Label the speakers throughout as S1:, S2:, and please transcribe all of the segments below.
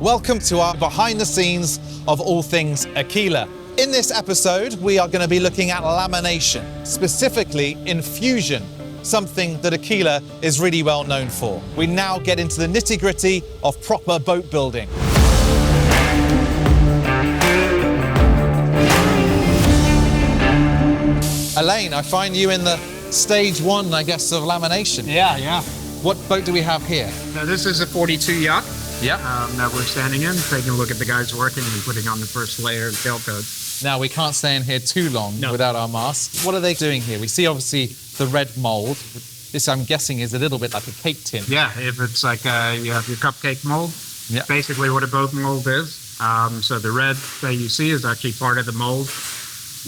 S1: Welcome to our behind the scenes of all things Aquila. In this episode, we are going to be looking at lamination, specifically infusion, something that Aquila is really well known for. We now get into the nitty-gritty of proper boat building. Alain, I find you in the stage one, I guess, of lamination.
S2: Yeah.
S1: What boat do we have here?
S2: Now this is a 42 Yacht.
S1: Yeah.
S2: That we're standing in, taking a look at the guys working and putting on the first layer of gel coat.
S1: Now, we can't stay in here too long without our masks. What are they doing here? We see, obviously, the red mould. This, I'm guessing, is a little bit like a cake tin.
S2: Yeah, if it's like you have your cupcake mold,
S1: Yeah.
S2: basically what a boat mold is. So the red that you see is actually part of the mold.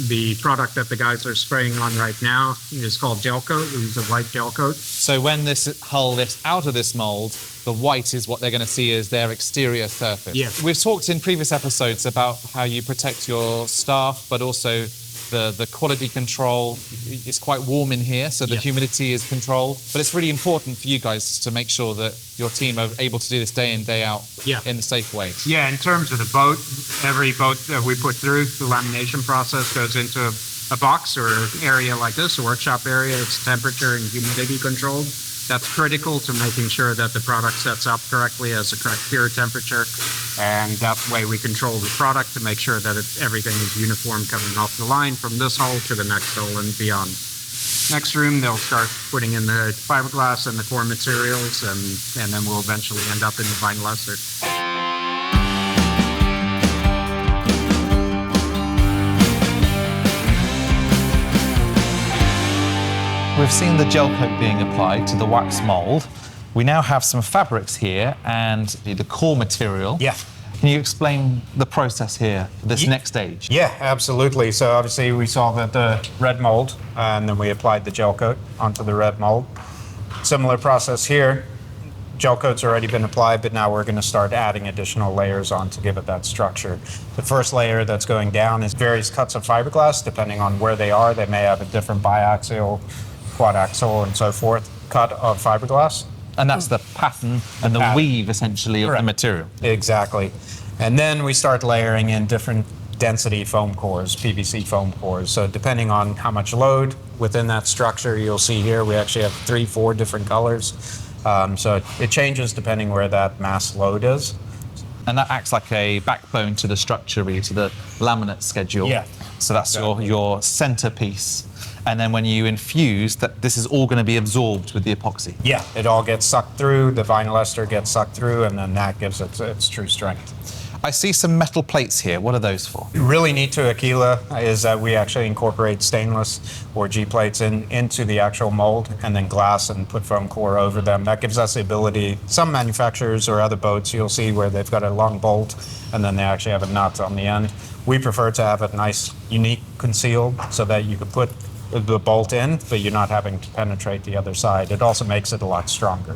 S2: The product that the guys are spraying on right now is called gel coat. We use a white gel coat.
S1: So when this hull lifts out of this mould, the white is what they're going to see as their exterior surface.
S2: Yeah.
S1: We've talked in previous episodes about how you protect your staff, but also the quality control. It's quite warm in here, so the humidity is controlled. But it's really important for you guys to make sure that your team are able to do this day in, day out in a safe way.
S2: Yeah, in terms of the boat, every boat that we put through the lamination process goes into a box or area like this, a workshop area. It's temperature and humidity controlled. That's critical to making sure that the product sets up correctly as the correct pure temperature. And that way we control the product to make sure that everything is uniform coming off the line from this hull to the next hull and beyond. Next room, they'll start putting in the fiberglass and the core materials, and then we'll eventually end up in the Vinylester.
S1: We've seen the gel coat being applied to the wax mould. We now have some fabrics here and the core material.
S2: Yeah.
S1: Can you explain the process here, this next stage?
S2: Yeah, absolutely. So obviously we saw the red mold, and then we applied the gel coat onto the red mold. Similar process here. Gel coat's already been applied, but now we're going to start adding additional layers on to give it that structure. The first layer that's going down is various cuts of fiberglass, depending on where they are. They may have a different biaxial, quadaxial, and so forth cut of fiberglass.
S1: And that's the pattern and the weave, essentially, of the material.
S2: Exactly. And then we start layering in different density foam cores, PVC foam cores. So depending on how much load within that structure, you'll see here we actually have 3-4 different colors. So it changes depending where that mass load is.
S1: And that acts like a backbone to the structure, really, to the laminate schedule.
S2: Yeah.
S1: So that's your centerpiece. And then when you infuse, this is all going to be absorbed with the epoxy.
S2: Yeah, it all gets sucked through, the vinyl ester gets sucked through, and then that gives it its true strength.
S1: I see some metal plates here. What are those for?
S2: Really neat to Aquila is that we actually incorporate stainless or G plates into the actual mold, and then glass and put foam core over them. That gives us the ability, some manufacturers or other boats you'll see where they've got a long bolt and then they actually have a nut on the end. We prefer to have it nice, unique, concealed, so that you can put the bolt in, but you're not having to penetrate the other side. It also makes it a lot stronger.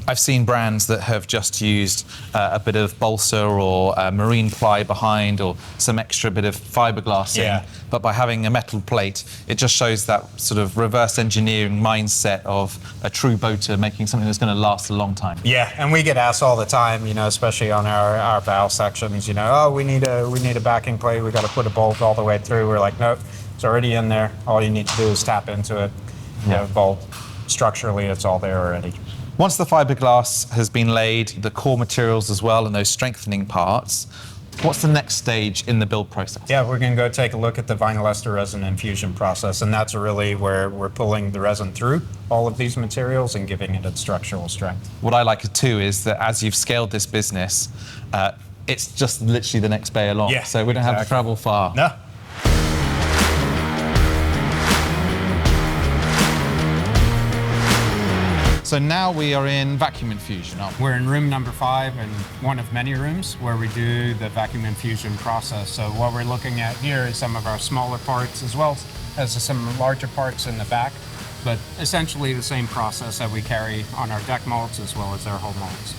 S1: I've seen brands that have just used a bit of balsa or marine ply behind, or some extra bit of fiberglass in. But by having a metal plate, it just shows that sort of reverse engineering mindset of a true boater making something that's going to last a long time.
S2: Yeah, and we get asked all the time, especially on our bow sections, oh, we need a backing plate, we got to put a bolt all the way through. We're like, nope, it's already in there. All you need to do is tap into it. Bolt. Structurally, it's all there already.
S1: Once the fiberglass has been laid, the core materials as well, and those strengthening parts, what's the next stage in the build process?
S2: Yeah, we're going to go take a look at the Vinylester Resin infusion process, and that's really where we're pulling the resin through all of these materials and giving it its structural strength.
S1: What I like too is that as you've scaled this business, it's just literally the next bay along.
S2: Yeah,
S1: so we don't have to travel far.
S2: No.
S1: So now we are in vacuum infusion, aren't we?
S2: We're in room number 5 and one of many rooms where we do the vacuum infusion process. So what we're looking at here is some of our smaller parts as well as some larger parts in the back, but essentially the same process that we carry on our deck molds as well as our hull molds.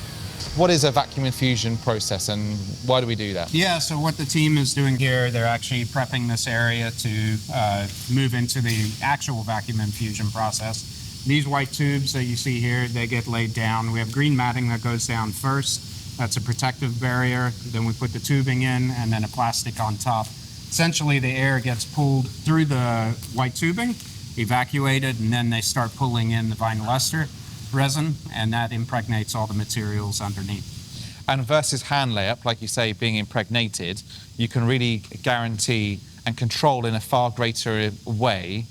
S1: What is a vacuum infusion process and why do we do that?
S2: Yeah, so what the team is doing here, they're actually prepping this area to move into the actual vacuum infusion process. These white tubes that you see here, they get laid down. We have green matting that goes down first, That's a protective barrier. Then we put the tubing in and then a plastic on top. Essentially, the air gets pulled through the white tubing, evacuated, and then they start pulling in the Vinylester resin, and that impregnates all the materials underneath.
S1: And versus hand layup, like you say, being impregnated, you can really guarantee and control in a far greater way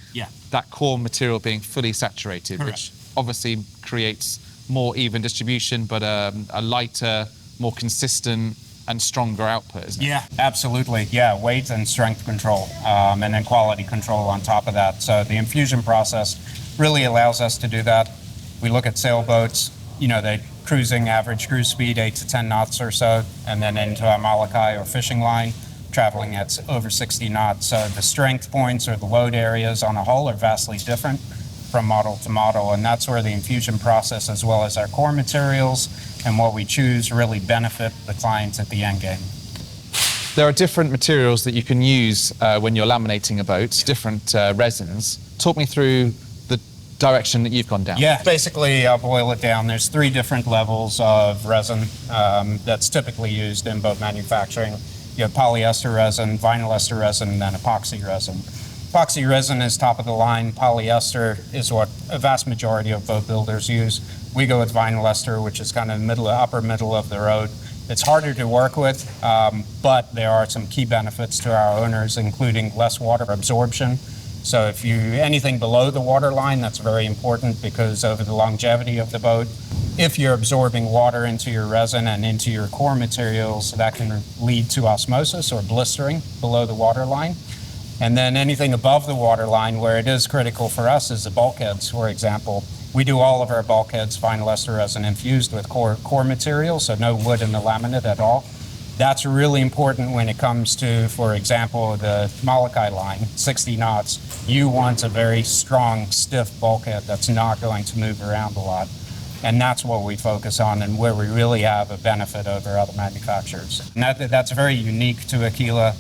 S1: that core material being fully saturated,
S2: Correct.
S1: which obviously creates more even distribution, but a lighter, more consistent and stronger output, isn't it?
S2: Yeah, absolutely. Yeah, weight and strength control, and then quality control on top of that. So the infusion process really allows us to do that. We look at sailboats, they're cruising average cruise speed 8 to 10 knots or so, and then into a Molokai or fishing line, traveling at over 60 knots. So the strength points or the load areas on a hull are vastly different from model to model, and that's where the infusion process, as well as our core materials and what we choose, really benefit the clients at the end game.
S1: There are different materials that you can use when you're laminating a boat, different resins. Talk me through the direction that you've gone down.
S2: Yeah, basically I'll boil it down. There's 3 different levels of resin that's typically used in boat manufacturing. You have polyester resin, vinylester resin, and then epoxy resin. Epoxy resin is top of the line. Polyester is what a vast majority of boat builders use. We go with vinylester, which is kind of upper middle of the road. It's harder to work with, but there are some key benefits to our owners, including less water absorption. So if anything below the water line, that's very important, because over the longevity of the boat, if you're absorbing water into your resin and into your core materials, that can lead to osmosis or blistering below the water line. And then anything above the water line, where it is critical for us, is the bulkheads, for example. We do all of our bulkheads vinylester resin infused with core material, so no wood in the laminate at all. That's really important when it comes to, for example, the Molokai line, 60 knots. You want a very strong, stiff bulkhead that's not going to move around a lot. And that's what we focus on, and where we really have a benefit over other manufacturers. And that's very unique to Aquila.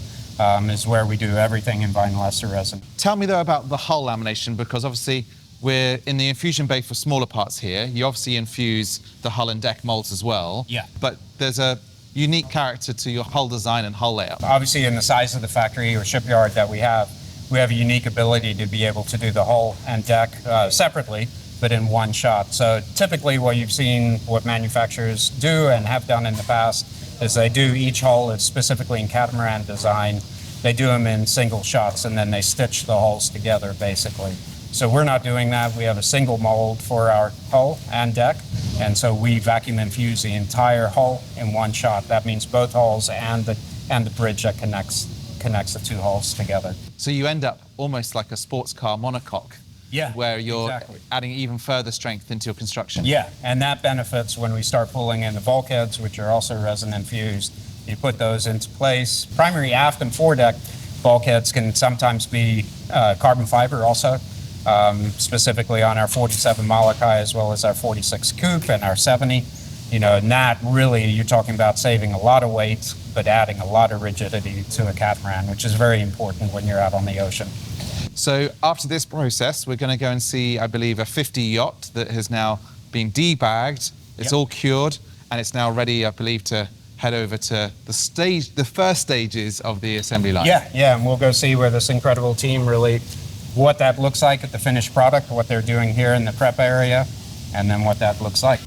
S2: Is where we do everything in vinylester resin.
S1: Tell me though about the hull lamination, because obviously we're in the infusion bay for smaller parts here. You obviously infuse the hull and deck molds as well.
S2: Yeah.
S1: But there's a unique character to your hull design and hull layout.
S2: Obviously, in the size of the factory or shipyard that we have a unique ability to be able to do the hull and deck separately, but in one shot. So typically what you've seen what manufacturers do and have done in the past is they do each hull is specifically in catamaran design. They do them in single shots, and then they stitch the hulls together, basically. So we're not doing that. We have a single mold for our hull and deck, and so we vacuum infuse the entire hull in one shot. That means both hulls and the bridge that connects the 2 hulls together.
S1: So you end up almost like a sports car monocoque.
S2: Yeah,
S1: where you're
S2: exactly.
S1: adding even further strength into your construction.
S2: Yeah, and that benefits when we start pulling in the bulkheads, which are also resin infused. You put those into place. Primary aft and foredeck bulkheads can sometimes be carbon fiber also, specifically on our 47 Molokai as well as our 46 Coupe and our 70. And that really, you're talking about saving a lot of weight, but adding a lot of rigidity to a catamaran, which is very important when you're out on the ocean.
S1: So after this process, we're going to go and see, I believe, a 50 yacht that has now been debagged. It's all cured, and it's now ready, I believe, to head over to the first stages of the assembly line.
S2: Yeah, and we'll go see where this incredible team really, what that looks like at the finished product, what they're doing here in the prep area, and then what that looks like.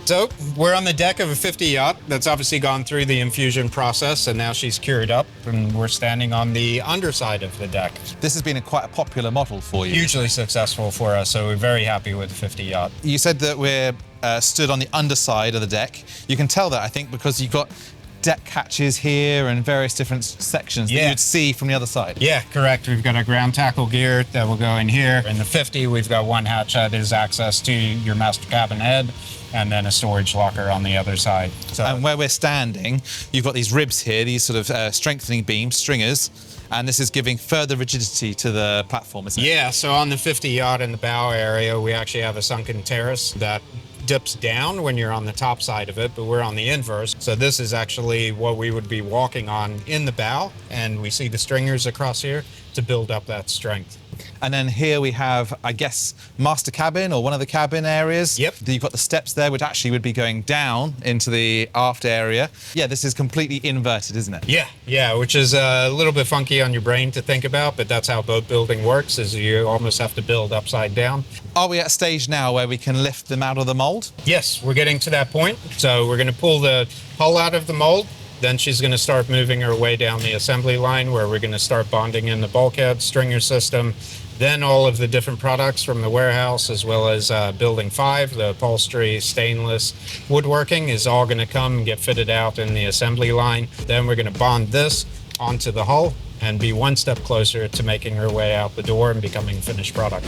S2: So we're on the deck of a 50 yacht that's obviously gone through the infusion process, and now she's cured up, and we're standing on the underside of the deck.
S1: This has been quite a popular model for you.
S2: Hugely successful for us, so we're very happy with the 50 yacht.
S1: You said that we're stood on the underside of the deck. You can tell that, I think, because you've got deck hatches here and various different sections that you'd see from the other side.
S2: Yeah, correct. We've got a ground tackle gear that will go in here. In the 50, we've got one hatch that is access to your master cabin head, and then a storage locker on the other side. So,
S1: and where we're standing, you've got these ribs here, these sort of strengthening beams, stringers, and this is giving further rigidity to the platform, isn't it?
S2: Yeah, so on the 50 yacht in the bow area, we actually have a sunken terrace that dips down when you're on the top side of it, but we're on the inverse. So this is actually what we would be walking on in the bow, and we see the stringers across here to build up that strength.
S1: And then here we have, I guess, master cabin or one of the cabin areas.
S3: Yep.
S1: You've got the steps there, which actually would be going down into the aft area. Yeah, this is completely inverted, isn't it?
S3: Yeah, which is a little bit funky on your brain to think about, but that's how boat building works, is you almost have to build upside down.
S1: Are we at a stage now where we can lift them out of the mold?
S3: Yes, we're getting to that point. So we're going to pull the hull out of the mold. Then she's going to start moving her way down the assembly line, where we're going to start bonding in the bulkhead, stringer system, then all of the different products from the warehouse, as well as building 5, the upholstery, stainless, woodworking is all going to come and get fitted out in the assembly line. Then we're going to bond this onto the hull and be one step closer to making her way out the door and becoming a finished product.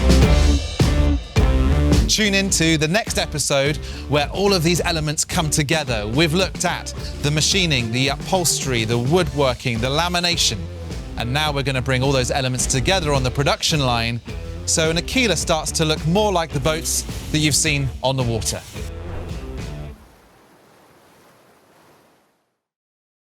S1: Tune into the next episode where all of these elements come together. We've looked at the machining, the upholstery, the woodworking, the lamination, and now we're going to bring all those elements together on the production line so an Aquila starts to look more like the boats that you've seen on the water.